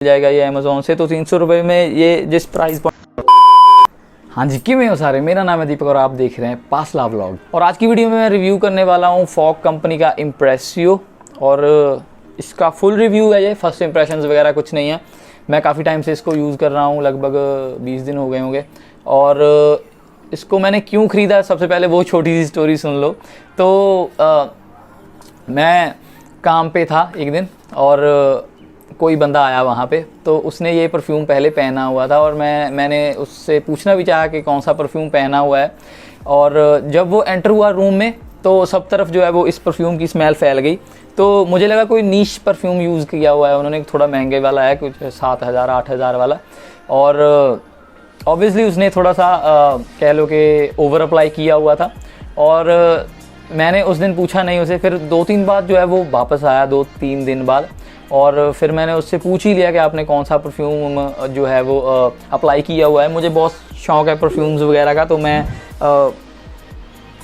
जाएगा ये अमेज़ॉन से। तो 300 रुपये में ये जिस प्राइस पर। हाँ जी, किवें हो सारे, मेरा नाम है दीपक और आप देख रहे हैं पासला व्लॉग। और आज की वीडियो में मैं रिव्यू करने वाला हूँ फॉग कंपनी का इम्प्रेसियो। और इसका फुल रिव्यू है, ये फर्स्ट इंप्रेशंस वगैरह कुछ नहीं है। मैं काफ़ी टाइम से इसको यूज़ कर रहा हूँ, लगभग 20 दिन हो गए होंगे। और इसको मैंने क्यों ख़रीदा, सबसे पहले वो छोटी सी स्टोरी सुन लो। तो मैं काम पे था एक दिन और कोई बंदा आया वहाँ पे, तो उसने ये परफ्यूम पहले पहना हुआ था और मैंने उससे पूछना भी चाहा कि कौन सा परफ्यूम पहना हुआ है। और जब वो एंटर हुआ रूम में तो सब तरफ जो है वो इस परफ्यूम की स्मेल फैल गई। तो मुझे लगा कोई नीश परफ्यूम यूज़ किया हुआ है उन्होंने, थोड़ा महंगे वाला है, कुछ 7,000 8,000 वाला। और ऑब्वियसली उसने थोड़ा सा कह लो कि ओवर अप्लाई किया हुआ था। और मैंने उस दिन पूछा नहीं उसे, फिर 2-3 बार जो है वो वापस आया 2-3 दिन बाद। और फिर मैंने उससे पूछ ही लिया कि आपने कौन सा परफ्यूम जो है वो अप्लाई किया हुआ है। मुझे बहुत शौक़ है परफ्यूम्स वगैरह का, तो मैं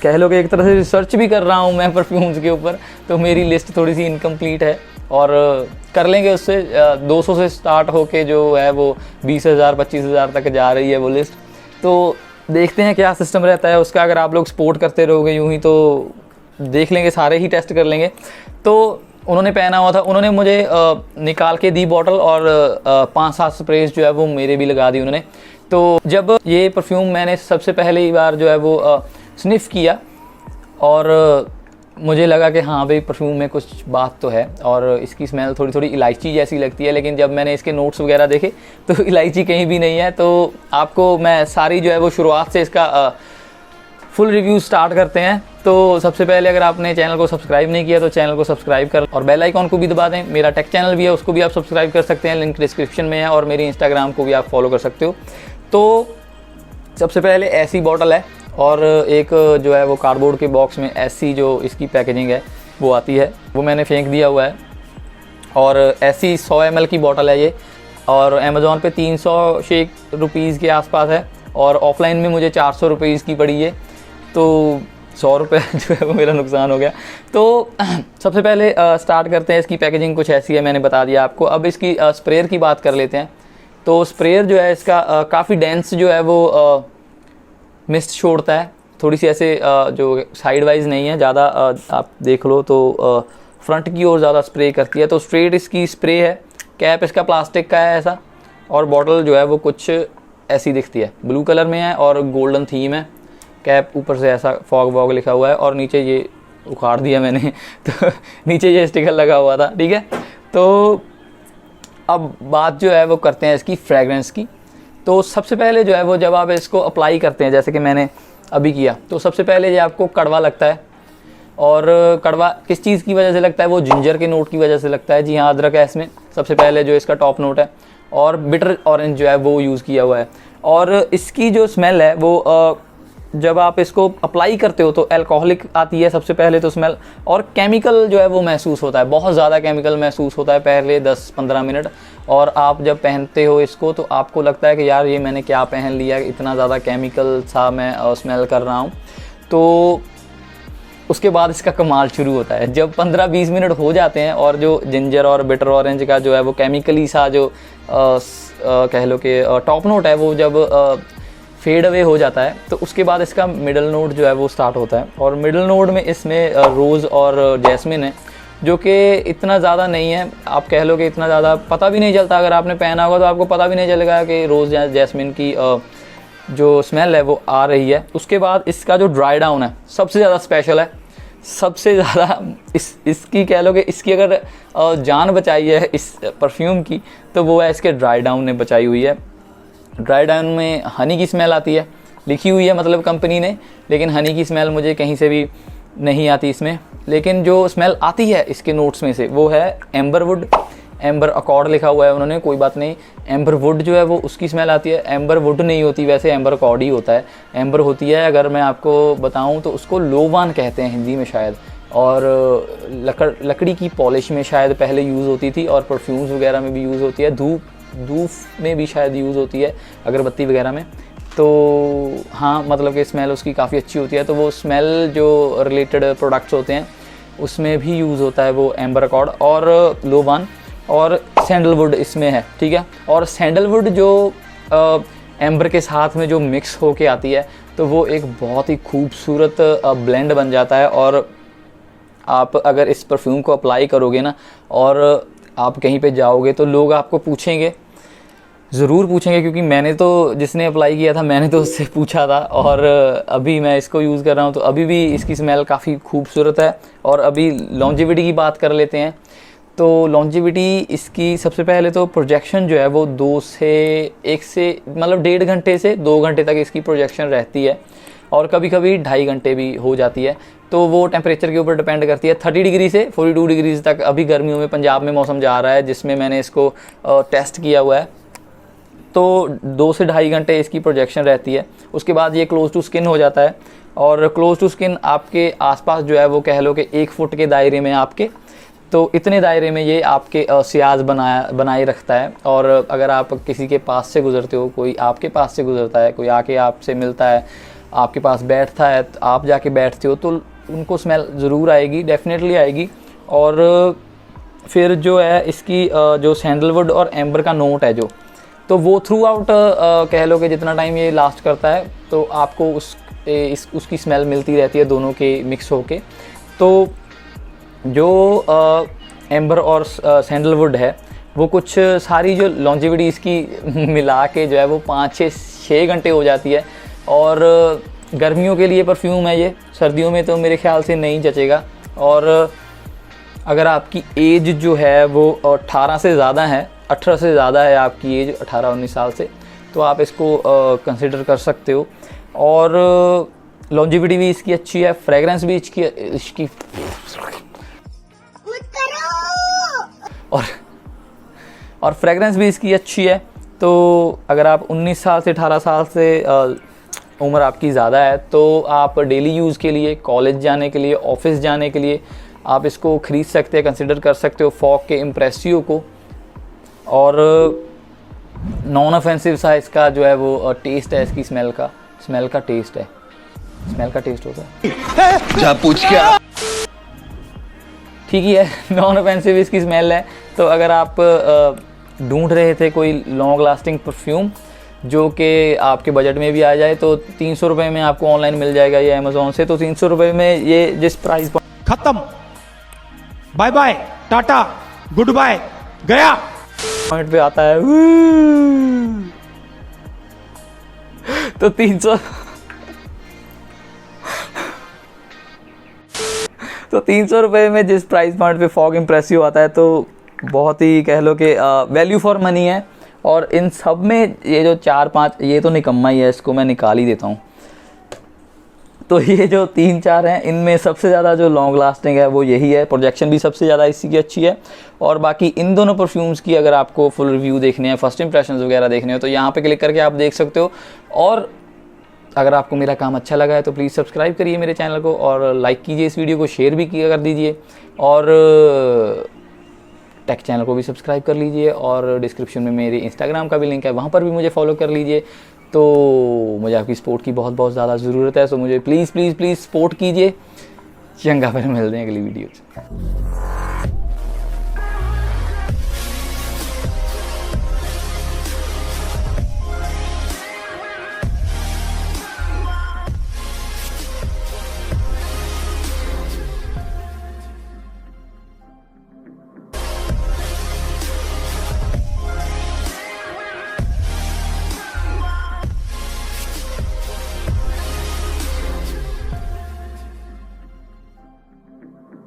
कह लो कि एक तरह से रिसर्च भी कर रहा हूँ मैं परफ्यूम्स के ऊपर। तो मेरी लिस्ट थोड़ी सी इनकम्प्लीट है और कर लेंगे उससे 200 से स्टार्ट होके जो है वो 20,000 25,000 तक जा रही है वो लिस्ट। तो देखते हैं क्या सिस्टम रहता है उसका। अगर आप लोग सपोर्ट करते रहोगे यूँ ही तो देख लेंगे, सारे ही टेस्ट कर लेंगे। तो उन्होंने पहना हुआ था, उन्होंने मुझे निकाल के दी बॉटल और 5-7 स्प्रेज जो है वो मेरे भी लगा दी उन्होंने। तो जब ये परफ्यूम मैंने सबसे पहली बार जो है वो स्निफ़ किया और मुझे लगा कि हाँ भाई परफ्यूम में कुछ बात तो है। और इसकी स्मेल थोड़ी थोड़ी इलायची जैसी लगती है, लेकिन जब मैंने इसके नोट्स वगैरह देखे तो इलायची कहीं भी नहीं है। तो आपको मैं सारी जो है वो शुरुआत से इसका फुल रिव्यू स्टार्ट करते हैं। तो सबसे पहले अगर आपने चैनल को सब्सक्राइब नहीं किया तो चैनल को सब्सक्राइब कर और बेल आइकॉन को भी दबा दें। मेरा टेक चैनल भी है, उसको भी आप सब्सक्राइब कर सकते हैं, लिंक डिस्क्रिप्शन में है। और मेरी इंस्टाग्राम को भी आप फॉलो कर सकते हो। तो सबसे पहले ऐसी बॉटल है और एक जो है वो कार्डबोर्ड के बॉक्स में ऐसी जो इसकी पैकेजिंग है वो आती है, वो मैंने फेंक दिया हुआ है। और ऐसी 100 ml की बॉटल है ये, और अमेज़ॉन पे 300 रुपीज़ के आसपास है और ऑफलाइन में मुझे 400 रुपीज़ की पड़ी है। तो 100 रुपये जो है वो मेरा नुकसान हो गया। तो सबसे पहले स्टार्ट करते हैं। इसकी पैकेजिंग कुछ ऐसी है, मैंने बता दिया आपको। अब इसकी स्प्रेयर की बात कर लेते हैं। तो स्प्रेयर जो है इसका काफ़ी डेंस जो है वो मिस्ट छोड़ता है, थोड़ी सी ऐसे जो साइड वाइज नहीं है ज़्यादा। आप देख लो तो फ्रंट की ओर ज़्यादा स्प्रे करती है। तो स्ट्रेट इसकी स्प्रे है। कैप इसका प्लास्टिक का है ऐसा, और बॉटल जो है वो कुछ ऐसी दिखती है, ब्लू कलर में है और गोल्डन थीम है। कैप ऊपर से ऐसा फॉग वॉग लिखा हुआ है और नीचे ये उखाड़ दिया मैंने तो नीचे ये स्टिकर लगा हुआ था, ठीक है। तो अब बात जो है वो करते हैं इसकी फ्रेगरेंस की। तो सबसे पहले जो है वो जब आप इसको अप्लाई करते हैं, जैसे कि मैंने अभी किया, तो सबसे पहले ये आपको कड़वा लगता है। और कड़वा किस चीज़ की वजह से लगता है, वो जिंजर के नोट की वजह से लगता है। जी हाँ, अदरक है इसमें सबसे पहले जो इसका टॉप नोट है, और बिटर ऑरेंज जो है वो यूज़ किया हुआ है। और इसकी जो स्मेल है वो जब आप इसको अप्लाई करते हो तो अल्कोहलिक आती है सबसे पहले तो स्मेल, और केमिकल जो है वो महसूस होता है, बहुत ज़्यादा केमिकल महसूस होता है पहले 10-15 मिनट। और आप जब पहनते हो इसको तो आपको लगता है कि यार ये मैंने क्या पहन लिया, इतना ज़्यादा केमिकल सा मैं स्मेल कर रहा हूँ। तो उसके बाद इसका कमाल शुरू होता है जब 15-20 मिनट हो जाते हैं और जो जिंजर और बिटर ऑरेंज का जो है वो केमिकली सा जो कह लो कि टॉप नोट है वो जब फेड अवे हो जाता है, तो उसके बाद इसका मिडल नोट जो है वो स्टार्ट होता है। और मिडल नोट में इसमें रोज़ और जैस्मिन है, जो कि इतना ज़्यादा नहीं है। आप कह लो कि इतना ज़्यादा पता भी नहीं चलता, अगर आपने पहना होगा तो आपको पता भी नहीं चलेगा कि रोज़ या जैस्मिन की जो स्मेल है वो आ रही है। उसके बाद इसका जो ड्राई डाउन है सबसे ज़्यादा स्पेशल है, सबसे ज़्यादा इसकी कह लो कि इसकी अगर जान बचाई है इस परफ्यूम की तो वो है इसके ड्राई डाउन ने बचाई हुई है। ड्राई डाउन में हनी की स्मेल आती है, लिखी हुई है मतलब कंपनी ने, लेकिन हनी की स्मेल मुझे कहीं से भी नहीं आती इसमें। लेकिन जो स्मेल आती है इसके नोट्स में से वो है एम्बर वुड, एम्बर अकॉर्ड लिखा हुआ है उन्होंने, कोई बात नहीं। एम्बर वुड जो है वो उसकी स्मेल आती है। एम्बर वुड नहीं होती वैसे, एम्बर अकॉर्ड ही होता है। एम्बर होती है, अगर मैं आपको बताऊं तो उसको लोवान कहते हैं हिंदी में शायद, और लकड़ी की पॉलिश में शायद पहले यूज़ होती थी, और परफ्यूम्स वगैरह में भी यूज़ होती है, धूप में भी शायद यूज़ होती है, अगरबत्ती वगैरह में। तो हाँ, मतलब कि स्मेल उसकी काफ़ी अच्छी होती है। तो वो स्मेल जो रिलेटेड प्रोडक्ट्स होते हैं उसमें भी यूज़ होता है वो एम्बर अकॉर्ड और लोबान। और सैंडलवुड इसमें है, ठीक है। और सैंडलवुड जो एम्बर के साथ में जो मिक्स होके आती है तो वो एक बहुत ही खूबसूरत ब्लेंड बन जाता है। और आप अगर इस परफ्यूम को अप्लाई करोगे ना और आप कहीं पे जाओगे तो लोग आपको पूछेंगे, ज़रूर पूछेंगे, क्योंकि मैंने तो, जिसने अप्लाई किया था मैंने तो उससे पूछा था और अभी मैं इसको यूज़ कर रहा हूँ तो अभी भी इसकी स्मेल काफ़ी खूबसूरत है। और अभी लॉन्जेविटी की बात कर लेते हैं। तो लॉन्जेविटी इसकी सबसे पहले तो प्रोजेक्शन जो है वो 2 से 1 से मतलब 1.5 घंटे से 2 घंटे तक इसकी प्रोजेक्शन रहती है और कभी कभी 2.5 घंटे भी हो जाती है। तो वो टेम्परेचर के ऊपर डिपेंड करती है। 30 डिग्री से 42 डिग्रीज तक अभी गर्मियों में पंजाब में मौसम जा रहा है, जिसमें मैंने इसको टेस्ट किया हुआ है। तो 2 से 2.5 घंटे इसकी प्रोजेक्शन रहती है। उसके बाद ये क्लोज टू स्किन हो जाता है और क्लोज टू स्किन आपके आसपास जो है वो कह लो कि 1 फुट के दायरे में आपके, तो इतने दायरे में ये आपके सियाज बनाए रखता है। और अगर आप किसी के पास से गुजरते हो, कोई आपके पास से गुजरता है, कोई आके आपसे मिलता है, आपके पास बैठता है, तो आप जाके बैठते हो तो उनको स्मेल ज़रूर आएगी, डेफिनेटली आएगी। और फिर जो है इसकी जो सैंडलवुड और एम्बर का नोट है जो, तो वो थ्रू आउट कह लो कि जितना टाइम ये लास्ट करता है तो आपको उसकी स्मेल मिलती रहती है, दोनों के मिक्स होके। तो जो एम्बर और सैंडलवुड है वो कुछ सारी जो लॉन्जेविटी इसकी मिला के जो है वो 5-6 घंटे हो जाती है। और गर्मियों के लिए परफ्यूम है ये, सर्दियों में तो मेरे ख्याल से नहीं जचेगा। और अगर आपकी एज जो है वो 18 से ज़्यादा है, 18 से ज़्यादा है आपकी एज, 18-19 साल से, तो आप इसको कंसिडर कर सकते हो। और लॉन्जेविटी भी इसकी अच्छी है, फ्रेगरेंस भी इसकी और फ्रेगरेंस भी इसकी अच्छी है। तो अगर आप 19 साल से 18 साल से उम्र आपकी ज़्यादा है तो आप डेली यूज़ के लिए, कॉलेज जाने के लिए, ऑफिस जाने के लिए आप इसको ख़रीद सकते हैं, कंसिडर कर सकते हो फॉग के इम्प्रेसियो को। और नॉन ऑफेंसिव सा इसका जो है वो टेस्ट है, इसकी स्मेल का टेस्ट है, स्मेल का टेस्ट होता है जा पूछ क्या, ठीक ही है, नॉन ऑफेंसिव इसकी स्मेल है। तो अगर आप ढूंढ रहे थे कोई लॉन्ग लास्टिंग परफ्यूम जो कि आपके बजट में भी आ जाए तो 300 रुपये में आपको ऑनलाइन मिल जाएगा ये अमेज़ॉन से। तो 300 रुपये में ये जिस प्राइस खत्म, बाय बाय, टाटा, गुड बाय, गया पॉइंट पे आता है तो 300 रुपये में जिस प्राइस पॉइंट पे फॉग इम्प्रेसिव आता है तो बहुत ही कह लो कि वैल्यू फॉर मनी है। और इन सब में ये जो 4-5, ये तो निकम्मा ही है, इसको मैं निकाल ही देता हूँ। तो ये जो 3-4 हैं इनमें सबसे ज़्यादा जो लॉन्ग लास्टिंग है वो यही है, प्रोजेक्शन भी सबसे ज़्यादा इसी की अच्छी है। और बाकी इन दोनों परफ्यूम्स की अगर आपको फुल रिव्यू देखने हैं, फर्स्ट इंप्रेशंस वगैरह देखने हो तो यहाँ पे क्लिक करके आप देख सकते हो। और अगर आपको मेरा काम अच्छा लगा है तो प्लीज़ सब्सक्राइब करिए मेरे चैनल को और लाइक कीजिए इस वीडियो को, शेयर भी किया कर दीजिए और टेक चैनल को भी सब्सक्राइब कर लीजिए। और डिस्क्रिप्शन में मेरे इंस्टाग्राम का भी लिंक है, वहाँ पर भी मुझे फॉलो कर लीजिए। तो मुझे आपकी सपोर्ट की बहुत बहुत ज़्यादा ज़रूरत है, तो मुझे प्लीज़ प्लीज़ प्लीज़ सपोर्ट कीजिए। चंगा, फिर मिलते हैं अगली वीडियो से।